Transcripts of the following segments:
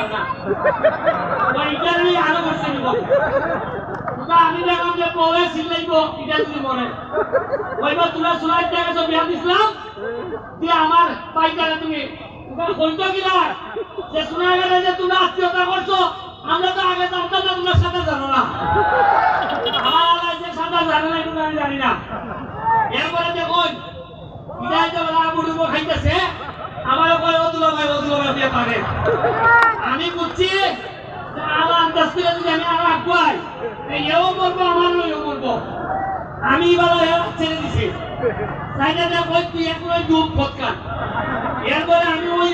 পারে না ওইটা আমি আরো করছি আমি দেখলাম যে বলে সিলাইব এটা যদি মনে ওইবার তোমরা সোনার টাকা সব বিয়া দিছিলাম দিয়ে আমার পাইকারে তুমি তোমরা কইতো কিনা যে শোনা গেল যে তোমরা আত্মীয়তা করছো আমরা তো আগে জানতাম না তোমরা সাঁতার জানো না আমার আলাদা যে সাঁতার জানে না এটা আমি জানি না এরপরে দেখুন বিদায় যে বেলা বুড়ুবো খাইতেছে আমারও কয় অতুলা ভাই বিয়ে পারে আমি বুঝছি আমার আন্দাজ করে যদি আমি আরো আগুয়াই এও বলবো আমারও এও বলবো আমি বেলা ছেড়ে দিছি সাইডে কই তুই এখন ওই ডুব ফটকান এরপরে আমি ওই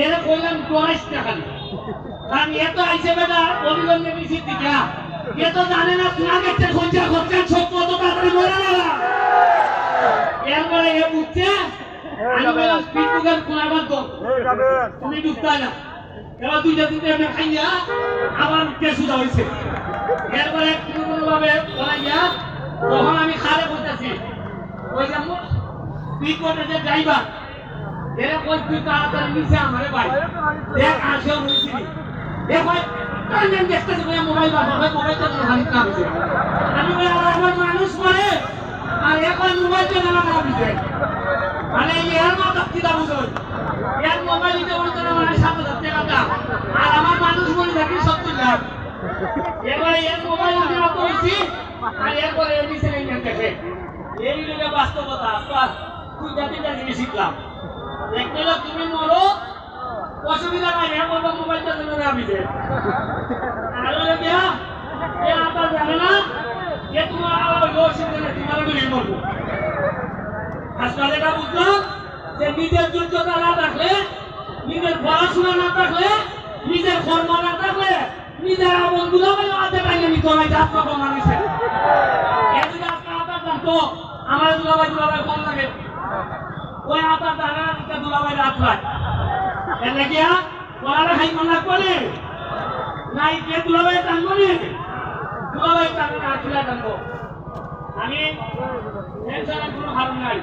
এরা কইলাম দোয়াইস না খালি কারণ এ তো আইসে বেটা অভিগঞ্জে বেশি দিকা এ তো জানে না শোনা গেছে খঞ্জা খরচান সব কত তাড়াতাড়ি মরে না এরপরে এ বুঝছে আমি বললাম স্পিড বুকের কোনাবার দো তুমি ডুবতা না এবার দুইটা দিতে আমি খাইয়া আবার কেসুদা হয়েছে এরপরে কোনোভাবে বলাইয়া তখন আমি খারে বলতেছি ওই যে স্পিড বোটের যে ড্রাইভার এরা কই তুই তাড়াতাড়ি নিচে আমারে ভাই দেখ আসেও বলছি দেখ ভাই কানেন দেখতেছি ভাই মোবাইল বাবা ভাই মোবাইলটা তো হারিয়ে না হইছে আমি ভাই আমার মানুষ মানে আর এখন মোবাইলটা না ভাবিছে মানে এর মাথা কিটা বুঝুন এর মোবাইল দিতে বলতে না মানে ৭০০০ টাকা আর আমার মানুষ বলে থাকি ৭০ লাখ এবারে এর মোবাইল আমি অত হইছি আর এরপরে এর নিচে নিয়ে দেখে এই হলো বাস্তবতা আজকাল তুই জাতিটা জিনিস শিখলাম দেখলে তুমি মরো অসুবিধা নাই এখন মোবাইলটা জন্য আমি দে আর গিয়া এ আতা জানে না এ তোমার অসুবিধা নেই তোমার ডুবে মরবো আজকাল এটা বুঝলাম যে নিজের যোগ্যতা না থাকলে নিজের পড়াশোনা না থাকলে নিজের কর্ম না থাকলে নিজের বন্ধুরা বলে আধে টাইমে নিতে হয় যার রকম মানুষের এ যদি আজকাল আতার জানতো আমার দুলাভাই কম লাগে ওই আতার জানা না দুলাভাই রাত হয় এর লাগিয়া ওরা খাই মনে করে নাই কে দুলাভাই টানবো নি দুলাভাই টানবো না আসলে টানবো আমি টেনশনের কোনো কারণ নাই